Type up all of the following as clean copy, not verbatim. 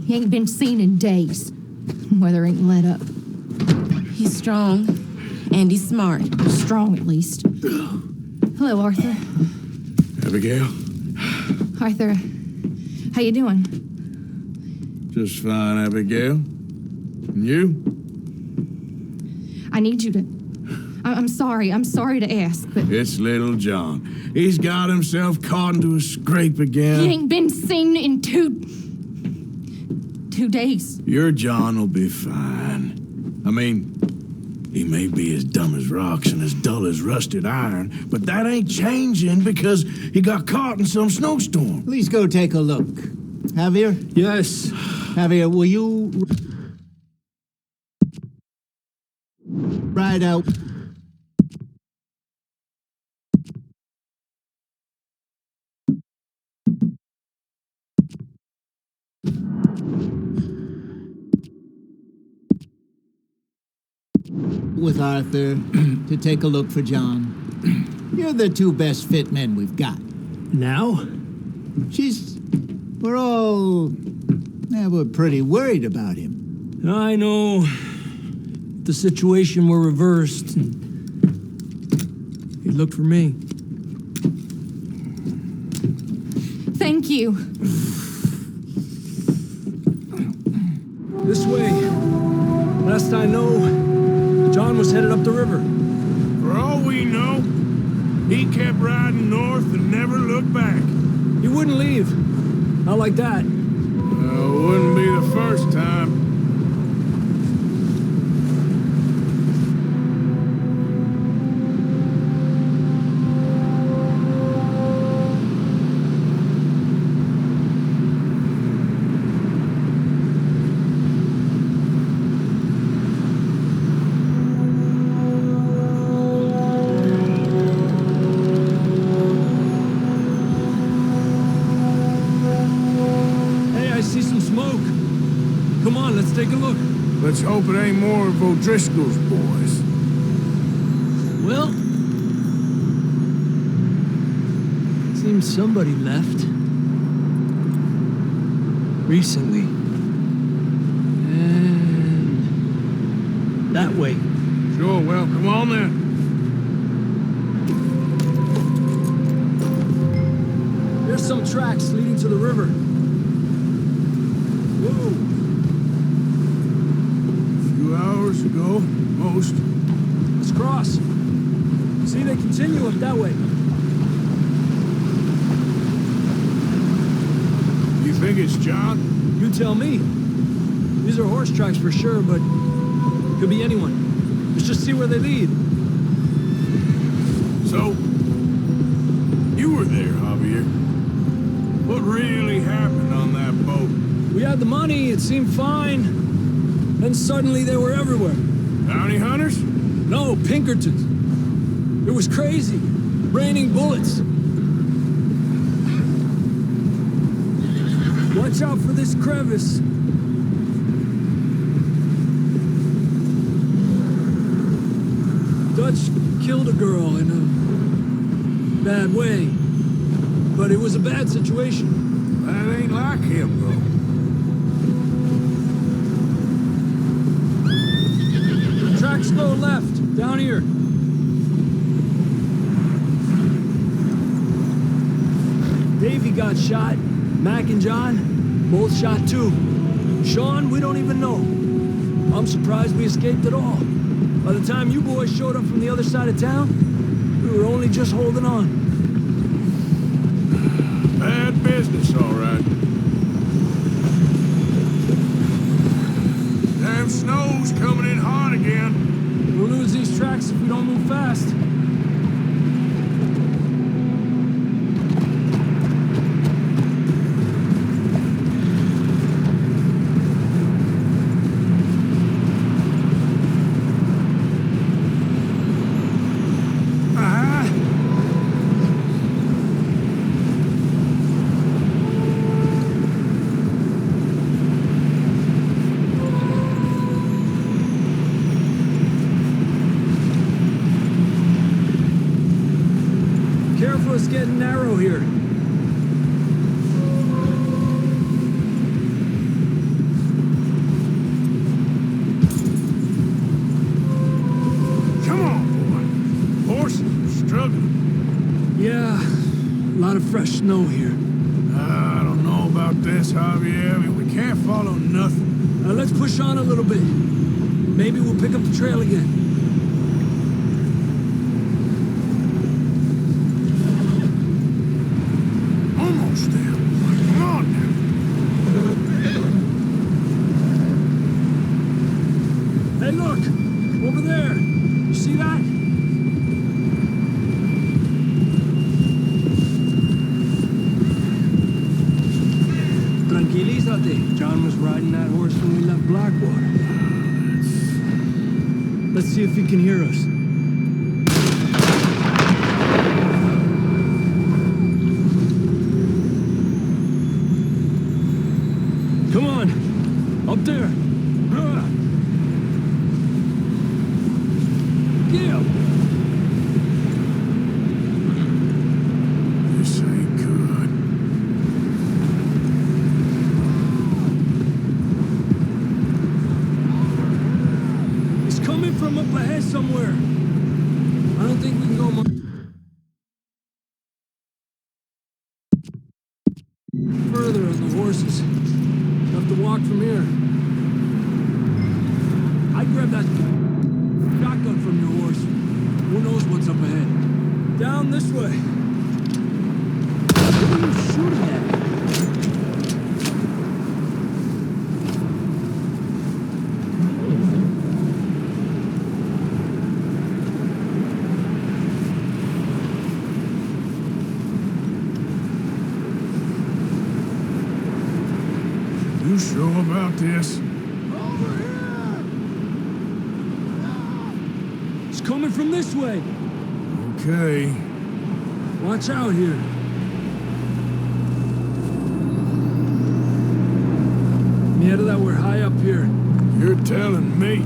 He ain't been seen in days. Weather ain't let up. He's strong, and he's smart. Strong, at least. Hello, Arthur. Abigail? Arthur, how you doing? Just fine, Abigail. And you? I need you to... I'm sorry to ask, but... It's little John. He's got himself caught into a scrape again. He ain't been seen in two days. Your John will be fine. I mean, he may be as dumb as rocks and as dull as rusted iron, but that ain't changing because he got caught in some snowstorm. Please go take a look. Javier? Yes. Javier, will you... ride out... with Arthur to take a look for John. You're the two best fit men we've got. Now? We're pretty worried about him. I know. If the situation were reversed, he'd look for me. Thank you. This way. Last I know, John was headed up the river. For all we know, he kept riding north and never looked back. He wouldn't leave. Not like that. Wouldn't be the first time. Take a look. Let's hope it ain't more of O'Driscoll's boys. Well, seems somebody left. Recently. And that way. Sure, well, come on then. There's some tracks leading to the river. Whoa. Hours ago, most. Let's cross. See, they continue up that way. You think it's John? You tell me. These are horse tracks for sure, but could be anyone. Let's just see where they lead. So, you were there, Javier. What really happened on that boat? We had the money, it seemed fine. Then suddenly they were everywhere. Bounty hunters? No, Pinkertons. It was crazy. Raining bullets. Watch out for this crevice. Dutch killed a girl in a bad way. But it was a bad situation. That ain't like him, though. Tracks go left, down here. Davey got shot. Mac and John, both shot too. Sean, we don't even know. I'm surprised we escaped at all. By the time you boys showed up from the other side of town, we were only just holding on. Bad business, all right. Damn snow's coming in hot again. We'll lose these tracks if we don't move fast. It's getting narrow here. fresh snow here. I don't know about this, Javier. I mean, we can't follow nothing. Now let's push on a little bit. Maybe we'll pick up the trail again. Almost there. Come on now. Hey, look! Over there! You see that? Tranquilízate. John was riding that horse when we left Blackwater. Let's see if he can hear us. Come on! Up there! Gil! This ain't good. He's coming from up ahead somewhere. I don't think we can go much further on the horses. We'll have to walk from here. I'd grab that shotgun from your horse. Who knows what's up ahead? Down this way. What are you shooting at? You sure about this? It's coming from this way. Okay. Watch out here. Me out of that, we're high up here. You're telling me.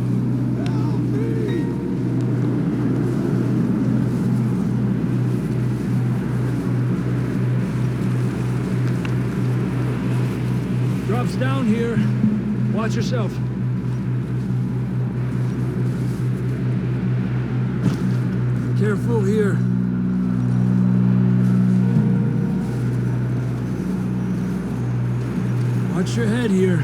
Drops down here. Watch yourself. Careful here. Watch your head here.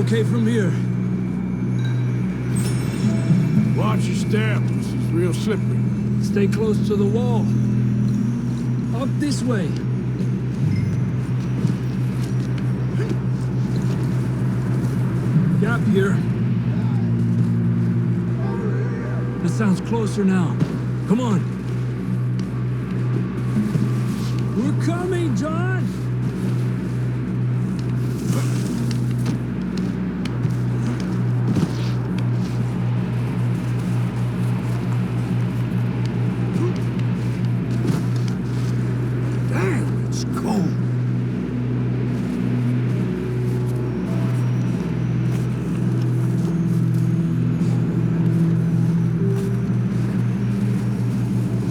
Okay, from here. Watch your step. This is real slippery. Stay close to the wall. Up this way. Gap here. That sounds closer now. Come on. We're coming, John! Damn, it's cold.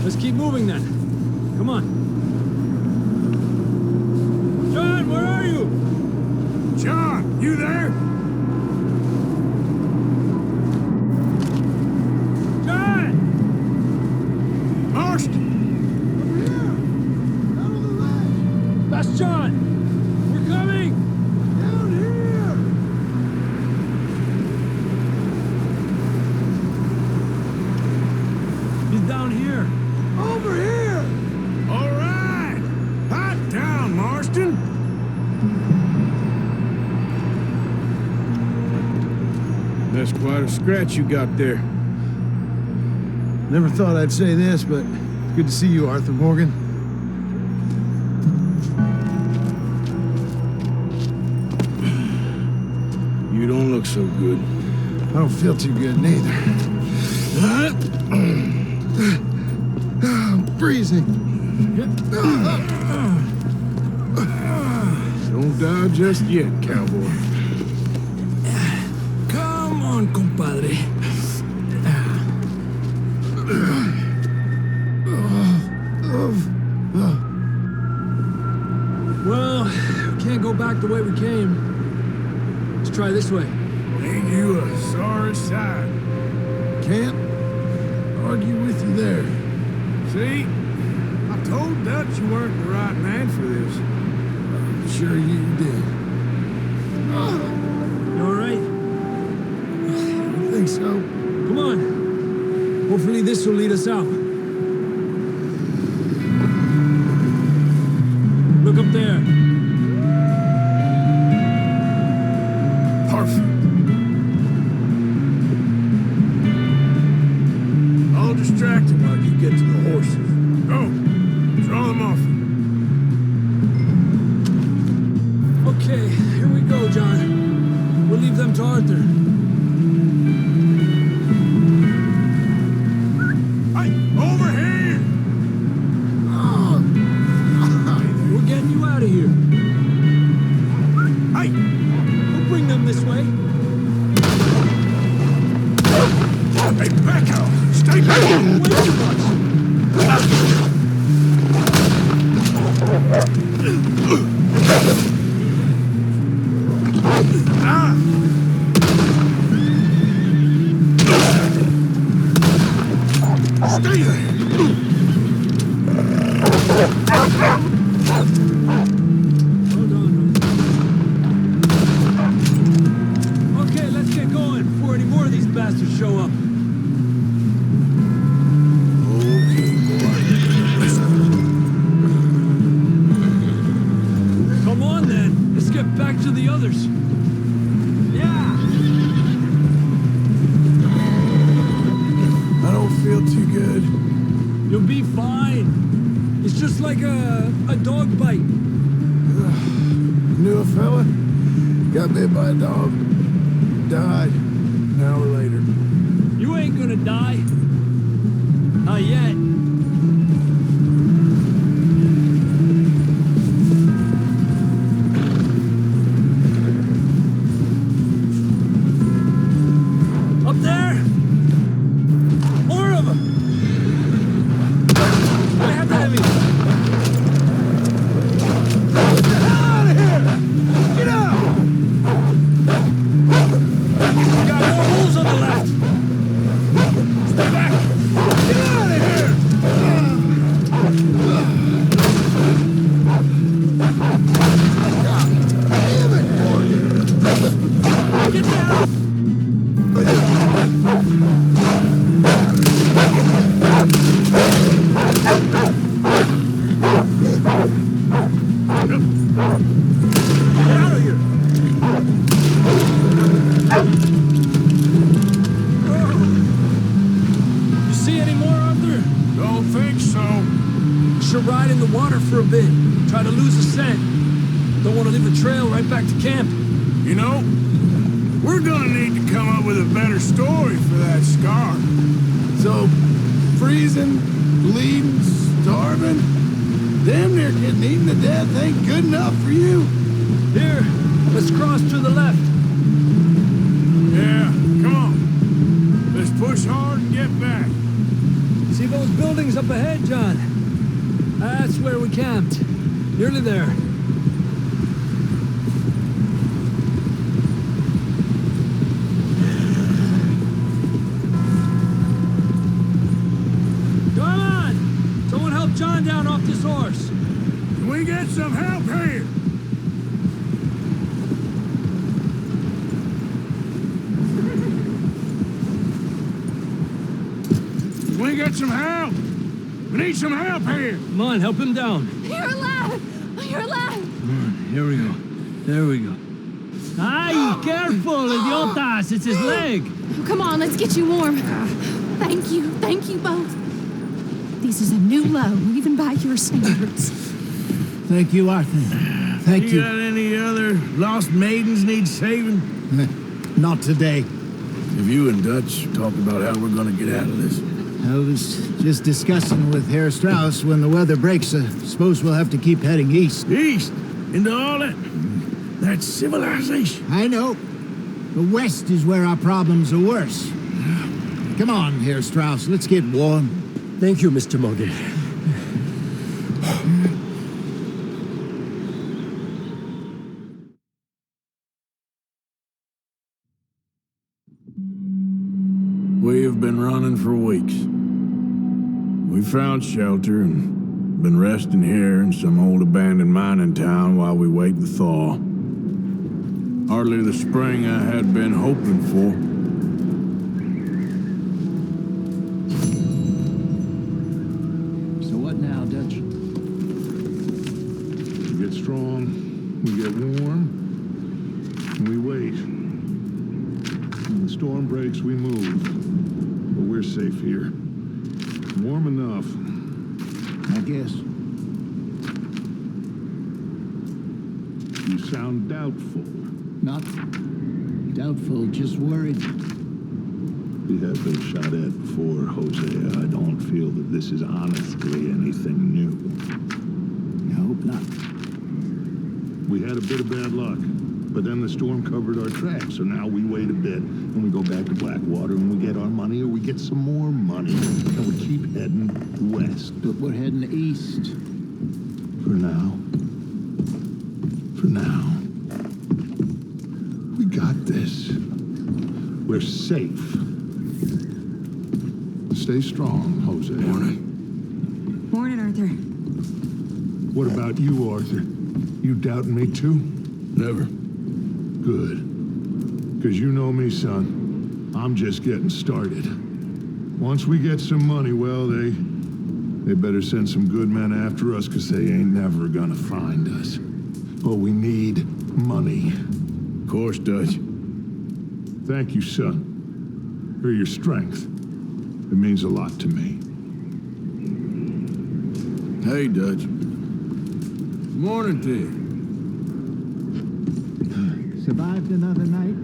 Let's keep moving then. Come on. John, where are you? John, you there? John! Marston! That's John! We're coming! Down here! He's down here. Over here! All right! Hot down, Marston! That's quite a scratch you got there. Never thought I'd say this, but it's good to see you, Arthur Morgan. You don't look so good. I don't feel too good neither. I'm freezing. Don't die just yet, cowboy. Come on, compadre. Well, we can't go back the way we came. Let's try this way. Ain't you a sorry sight? Can't argue with you there. See? I told Dutch you weren't the right man for this. I'm sure you did. You all right? I think so. Come on. Hopefully this will lead us out. Look up there. Perfect. I'll distract him while you get to the horses. Go. Draw them off. Okay, here we go, John. We'll leave them to Arthur. Hey, over here! We're getting you out of here. Hey! We'll bring them this way. Hey, back out! Stay back! Way too much. Ah! Stay there! Hold on. Okay, let's get going before any more of these bastards show up. Okay, boy. Let's go. Come on, then. Let's get back to the others. Yeah! I don't feel too good. You'll be fine. It's just like a dog bite. Knew a fella, got bit by a dog, died an hour later. You ain't gonna die. Not yet. Up there! More of them! I have to have you. Get the hell out of here! Get out! Got more wolves on the left! Stay back! Get out of here! Get down! Get out of here! You see any more, Arthur? Don't think so. Should ride in the water for a bit. Try to lose the scent. Don't want to leave a trail right back to camp. You know, we're gonna need to come up with a better story for that scar. So, freezing, bleeding, starving, damn near getting eaten to death ain't good enough for you. Here, let's cross to the left. Yeah, come on. Let's push hard and get back. See those buildings up ahead, John? That's where we camped. Nearly there. Come on! Someone help John down off this horse. Can we get some help here? Can we get some help? We need some help here. Come on, help him down. You're alive! You're alive! Here we go. There we go. Ay, careful, idiotas! It's his leg. Come on, let's get you warm. Thank you both. This is a new low, even by your standards. Thank you, Arthur. Thank You you. got any other lost maidens need saving? Not today. Have you and Dutch talked about how we're gonna get out of this? I was just discussing with Herr Strauss when the weather breaks. I suppose we'll have to keep heading east. East? Into all that? That's civilization. I know. The west is where our problems are worse. Come on, Herr Strauss. Let's get warm. Thank you, Mr. Morgan. We have been running for weeks. We found shelter and been resting here in some old abandoned mining town while we wait the thaw. Hardly the spring I had been hoping for. So what now, Dutch? We get strong, we get warm, and we wait. When the storm breaks, we move. But we're safe here. Warm enough. I guess. You sound doubtful. Not doubtful, just worried. We have been shot at before, Hosea. I don't feel that this is honestly anything new. I hope not. We had a bit of bad luck, but then the storm covered our tracks, so now we wait a bit, and we go back to Blackwater, and we get our money, or we get some more money, and we keep heading west. But we're heading east. For now. For now. We got this. We're safe. Stay strong, Hosea. Morning. Morning, Arthur. What about you, Arthur? You doubting me too? Never. Good. Because you know me, son. I'm just getting started. Once we get some money, well, they better send some good men after us, because they ain't never gonna find us. But we need money. Of course, Dutch. Thank you, son, for your strength. It means a lot to me. Hey, Dutch. Morning to you. Survived another night?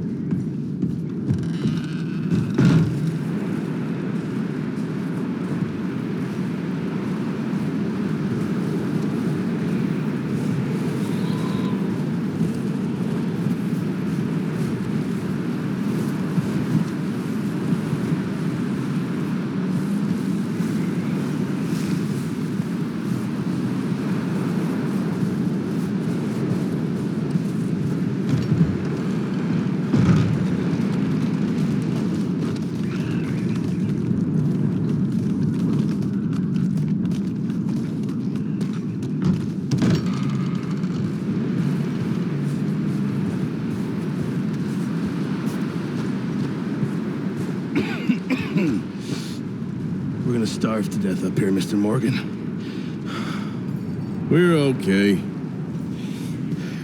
We're gonna starve to death up here, Mr. Morgan. We're okay.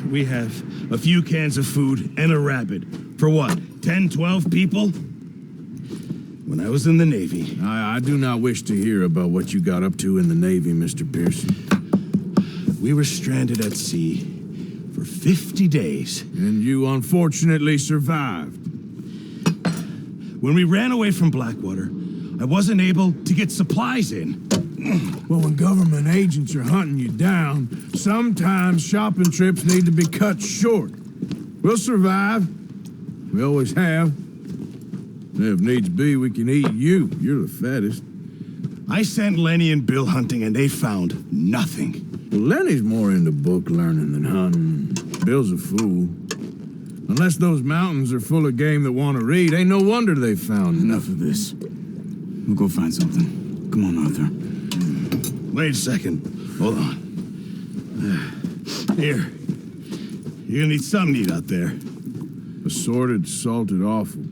We have a few cans of food and a rabbit. For what, 10, 12 people? When I was in the Navy... I do not wish to hear about what you got up to in the Navy, Mr. Pearson. We were stranded at sea for 50 days. And you unfortunately survived. When we ran away from Blackwater, I wasn't able to get supplies in. Well, when government agents are hunting you down, sometimes shopping trips need to be cut short. We'll survive. We always have. If needs be, we can eat you. You're the fattest. I sent Lenny and Bill hunting, and they found nothing. Well, Lenny's more into book learning than hunting. Bill's a fool. Unless those mountains are full of game that want to read, ain't no wonder they found Enough of this. We'll go find something. Come on, Arthur. Wait a second. Hold on. Here. You're gonna need something to eat out there. Assorted, salted offal.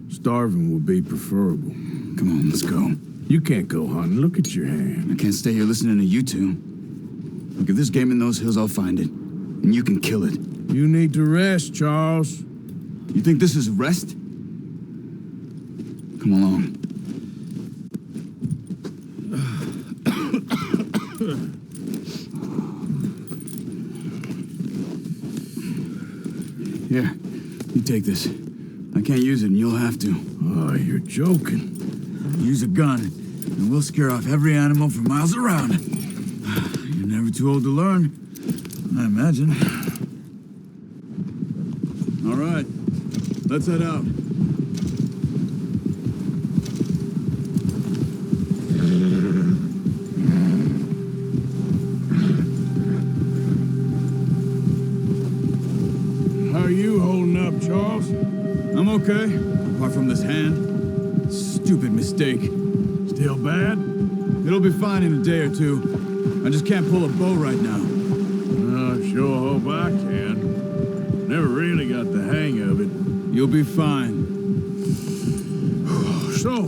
Starving would be preferable. Come on, let's go. You can't go hunting. Look at your hand. I can't stay here listening to you two. Look, if there's game in those hills, I'll find it. And you can kill it. You need to rest, Charles. You think this is rest? Come along. Here, you take this. I can't use it, and you'll have to. Oh, you're joking. Use a gun, and we'll scare off every animal for miles around. You're never too old to learn, I imagine. All right, let's head out. How are you holding up, Charles? I'm okay, apart from this hand. stupid mistake. Still bad? It'll be fine in a day or two. I just can't pull a bow right now. I sure hope I can. Never really got the hang of it. You'll be fine. So,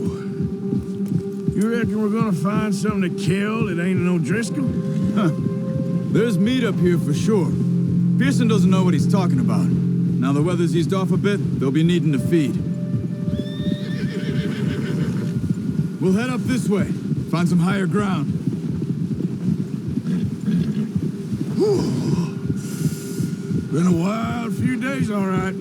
you reckon we're gonna find something to kill that ain't no Driscoll? There's meat up here for sure. Pearson doesn't know what he's talking about. Now the weather's eased off a bit, they'll be needing to feed. We'll head up this way. Find some higher ground. Been a wild few days, all right.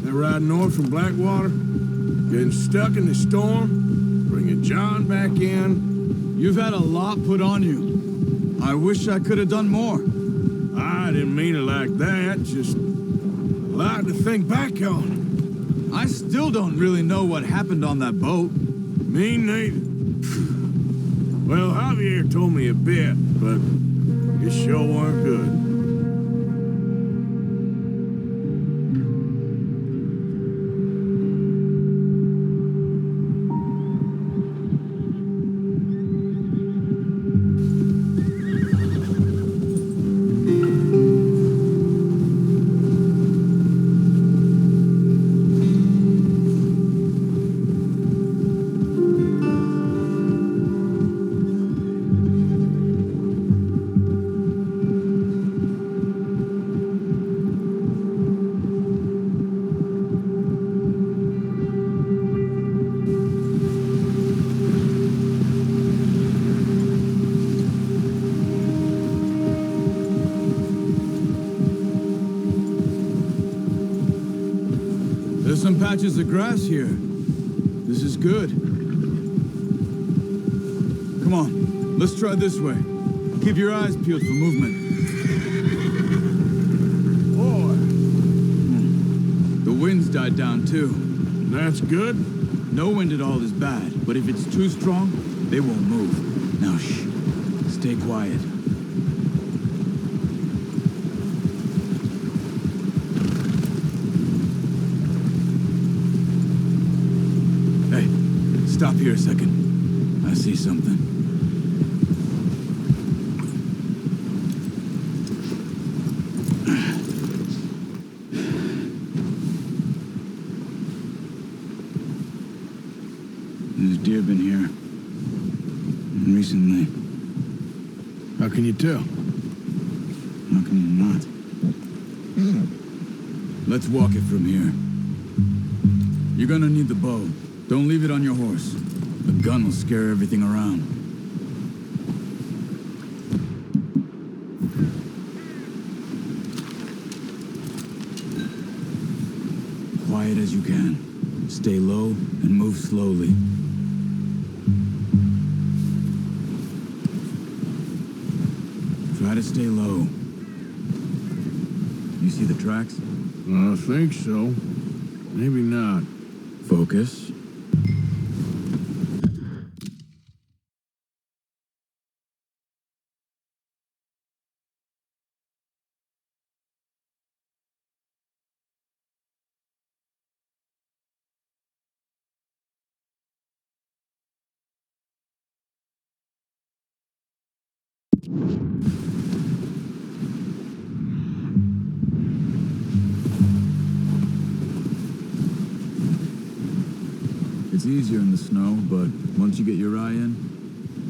That ride north from Blackwater, getting stuck in the storm, bringing John back in. You've had a lot put on you. I wish I could have done more. I didn't mean it like that, just a lot to think back on. I still don't really know what happened on that boat. Me neither. Well, Javier told me a bit, but it sure weren't good. There's some patches of grass here. This is good. Come on, let's try this way. Keep your eyes peeled for movement. Boy, The wind's died down too. that's good. No wind at all is bad, but if it's too strong, they won't move. Now shh, stay quiet. Stop here a second. I see something. There's deer been here. Recently. How can you tell? How can you not? Let's walk it from here. You're gonna need the bow. Don't leave it on your horse. The gun will scare everything around. Quiet as you can. Stay low and move slowly. Try to stay low. You see the tracks? I think so. Maybe not. Focus. It's easier in the snow, but once you get your eye in,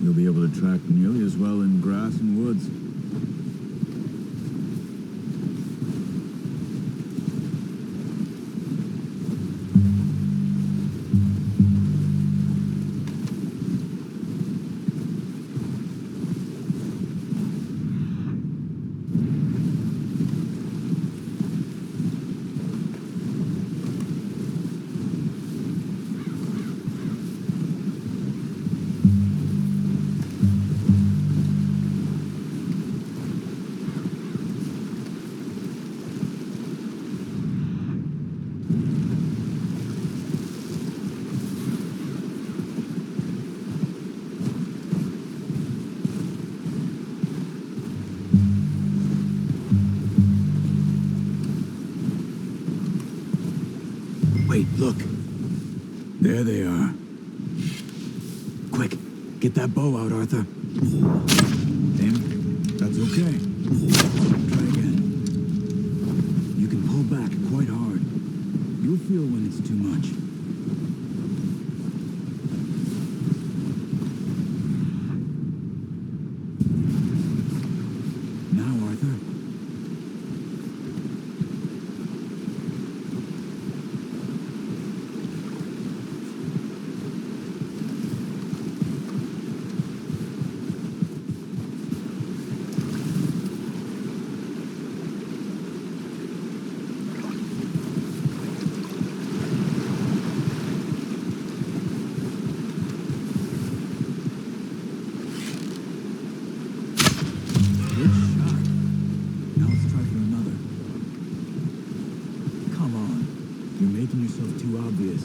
you'll be able to track nearly as well in grass and woods. Wait, look. There they are. Quick, get that bow out, Arthur. Aim. That's okay. Try again. You can pull back quite hard. You'll feel when it's too much. Now, Arthur. Good shot. Now let's try for another. Come on. You're making yourself too obvious.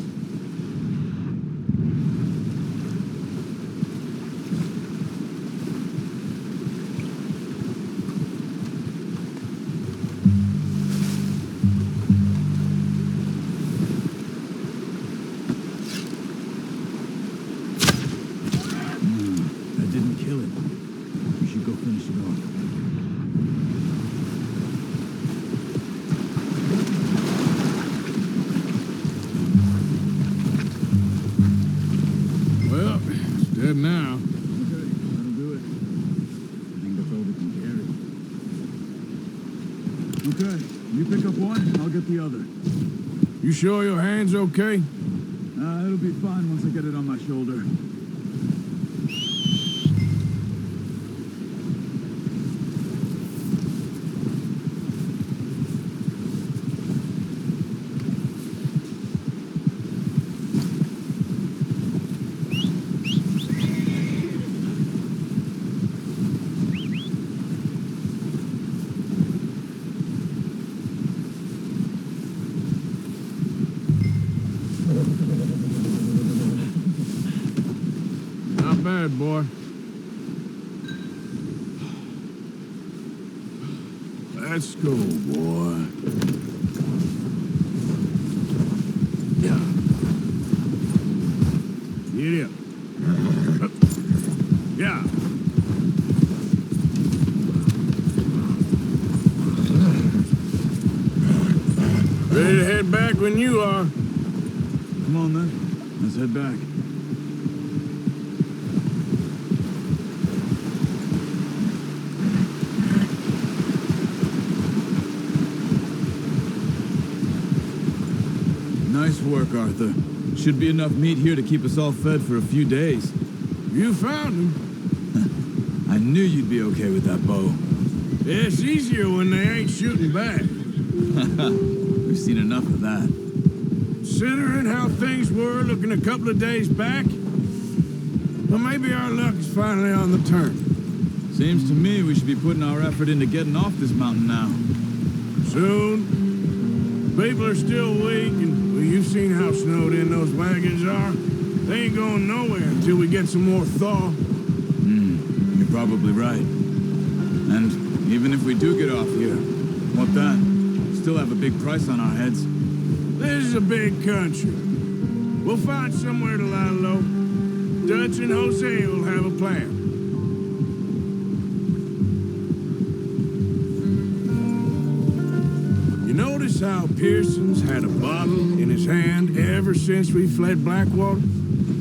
That didn't kill it. We should go finish it off. Well, it's dead now. Okay, that'll do it. I think that's all we can carry. Okay, you pick up one, I'll get the other. You sure your hand's okay? It'll be fine once I get it on my shoulder. Not bad, boy. Let's go, boy. Yeah. Get up. Yeah. Ready to head back when you are. Come on then, let's head back. Nice work, Arthur. Should be enough meat here to keep us all fed for a few days. You found him. I knew you'd be okay with that bow. It's easier when they ain't shooting back. We've seen enough of that. Considering how things were looking a couple of days back, well, maybe our luck is finally on the turn. Seems to me we should be putting our effort into getting off this mountain now. Soon. People are still weak, and well, you've seen how snowed in those wagons are. They ain't going nowhere until we get some more thaw. You're probably right. And even if we do get off here, what then? Still have a big price on our heads. This is a big country. We'll find somewhere to lie low. Dutch and Jose will have a plan. You notice how Pearson's had a bottle in his hand ever since we fled Blackwater?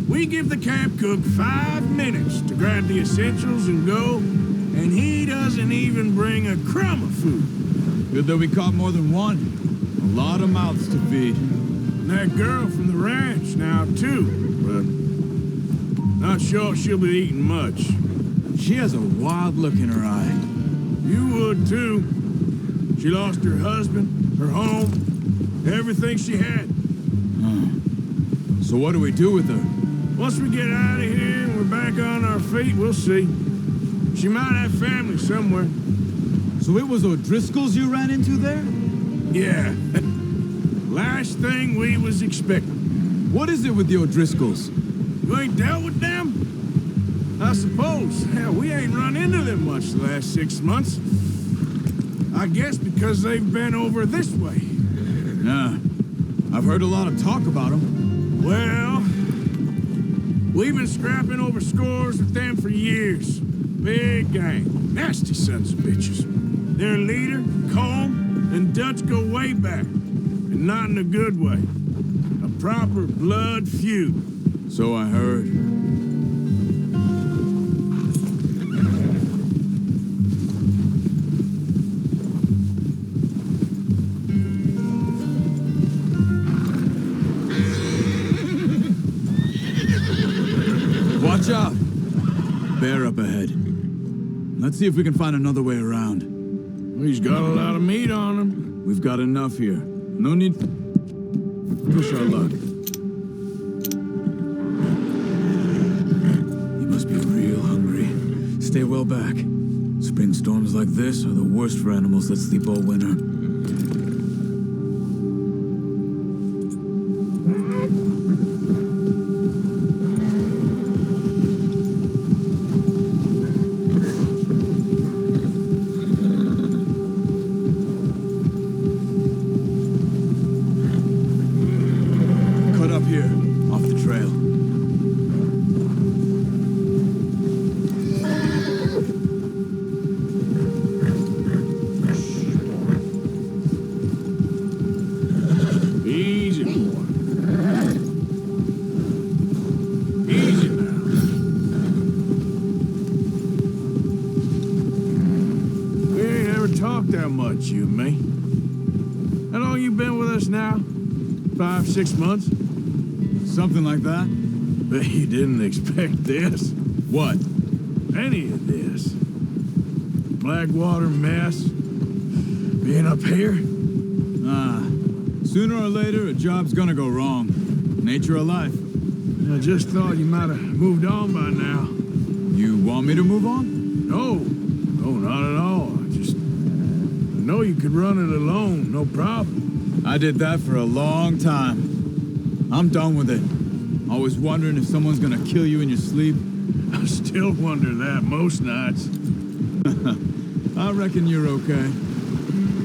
We give the camp cook 5 minutes to grab the essentials and go, and he doesn't even bring a crumb of food. Good that we caught more than one. A lot of mouths to feed. And that girl from the ranch now, too, but not sure she'll be eating much. She has a wild look in her eye. You would, too. She lost her husband, her home, everything she had. So what do we do with her? Once we get out of here and we're back on our feet, we'll see. She might have family somewhere. So it was O'Driscoll's you ran into there? Yeah. Last thing we was expecting. What is it with the O'Driscolls? You ain't dealt with them? I suppose. Hell, we ain't run into them much the last 6 months. I guess because they've been over this way. Nah. I've heard a lot of talk about them. Well, we've been scrapping over scores with them for years. Big gang. Nasty sons of bitches. Their leader, Colm, and Dutch go way back. And not in a good way. A proper blood feud. So I heard. Watch out! Bear up ahead. Let's see if we can find another way around. He's got a lot of meat on him. We've got enough here. No need to push our luck. He must be real hungry. Stay well back. Spring storms like this are the worst for animals that sleep all winter. Here, off the trail. Easy, boy. Easy now. We ain't ever talked that much, you and me. How long you been with us now? 5, 6 months? Something like that? Bet you didn't expect this. What? Any of this. Blackwater mess. Being up here. Sooner or later, a job's gonna go wrong. Nature of life. I just thought you might have moved on by now. You want me to move on? No. No, not at all. I know you could run it alone, no problem. I did that for a long time. I'm done with it. Always wondering if someone's gonna kill you in your sleep. I still wonder that most nights. I reckon you're okay.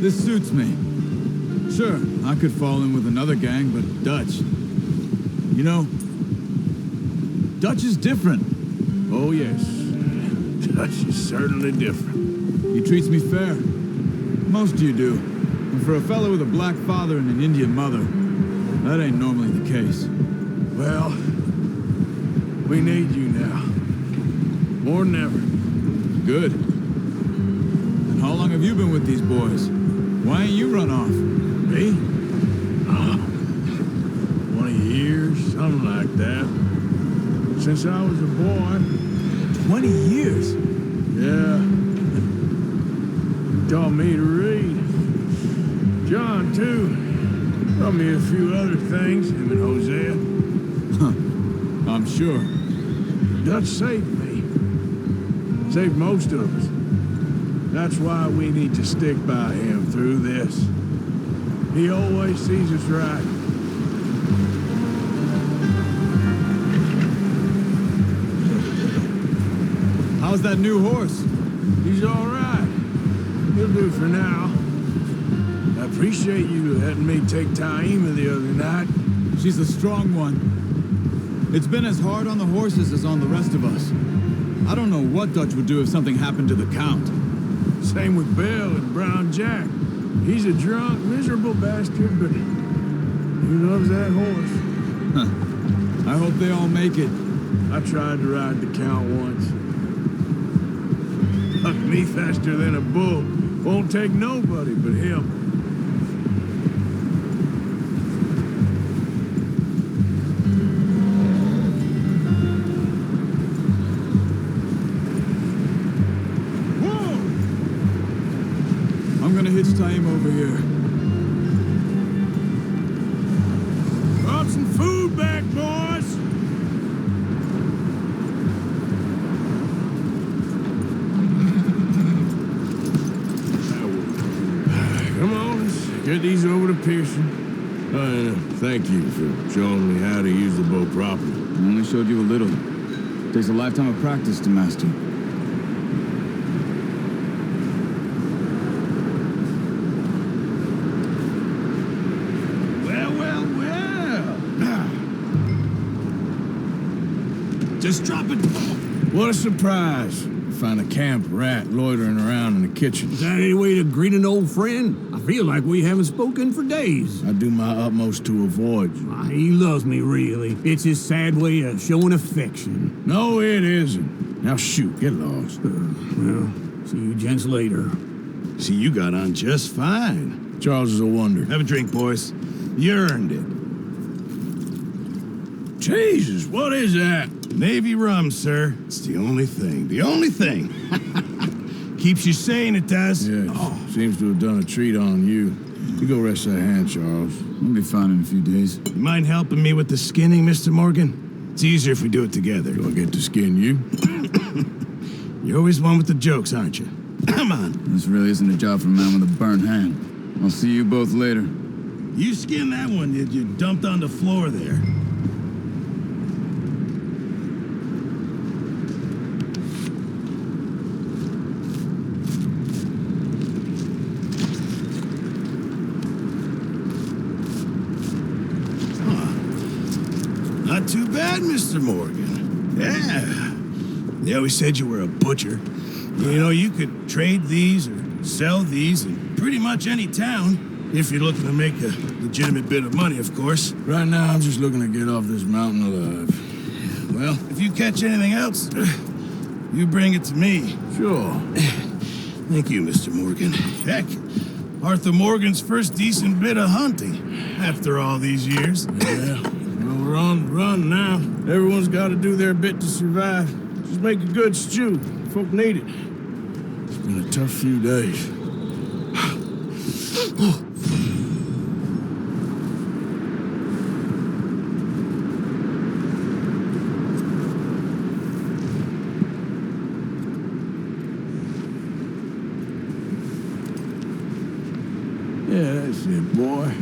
This suits me. Sure, I could fall in with another gang, but Dutch. You know, Dutch is different. Oh, yes. Dutch is certainly different. He treats me fair. Most of you do. And for a fellow with a black father and an Indian mother, that ain't normally the case. Well, we need you now. More than ever. Good. And how long have you been with these boys? Why ain't you run off? Me? 20 years, something like that. Since I was a boy. 20 years? Yeah. He taught me to read. John, too. Taught me a few other things, him and Hosea. Huh. I'm sure. Dutch saved me. Saved most of us. That's why we need to stick by him through this. He always sees us right. How's that new horse? He's all right. He'll do for now. I appreciate you letting me take Taima the other night. She's a strong one. It's been as hard on the horses as on the rest of us. I don't know what Dutch would do if something happened to the Count. Same with Bill and Brown Jack. He's a drunk, miserable bastard, but he loves that horse. Huh. I hope they all make it. I tried to ride the Count once. Bucked me faster than a bull. Won't take nobody but him. I'm gonna hitch Taima over here. Brought some food back, boys! Come on, let's get these over to Pearson. Thank you for showing me how to use the bow properly. I only showed you a little. Takes a lifetime of practice to master. Just drop it. What a surprise. Find a camp rat loitering around in the kitchen. Is that any way to greet an old friend? I feel like we haven't spoken for days. I do my utmost to avoid you. He loves me, really. It's his sad way of showing affection. No, it isn't. Now shoot, get lost. Well, see you gents later. See, you got on just fine. Charles is a wonder. Have a drink, boys. You earned it. Jesus, what is that? Navy rum, sir. It's the only thing. The only thing. Keeps you sane, it does. Yeah, seems to have done a treat on you. You go rest that hand, Charles. I'll be fine in a few days. You mind helping me with the skinning, Mr. Morgan? It's easier if we do it together. Do I get to skin you? You're always one with the jokes, aren't you? Come on. This really isn't a job for a man with a burnt hand. I'll see you both later. You skinned that one that you dumped on the floor there. Not too bad, Mr. Morgan. Yeah. They always said you were a butcher. You know, you could trade these or sell these in pretty much any town, if you're looking to make a legitimate bit of money, of course. Right now, I'm just looking to get off this mountain alive. Well, if you catch anything else, you bring it to me. Sure. Thank you, Mr. Morgan. Heck, Arthur Morgan's first decent bit of hunting after all these years. Yeah. Well, we're on the run now. Everyone's got to do their bit to survive. Just make a good stew. Folk need it. It's been a tough few days. Yeah, that's it, boy.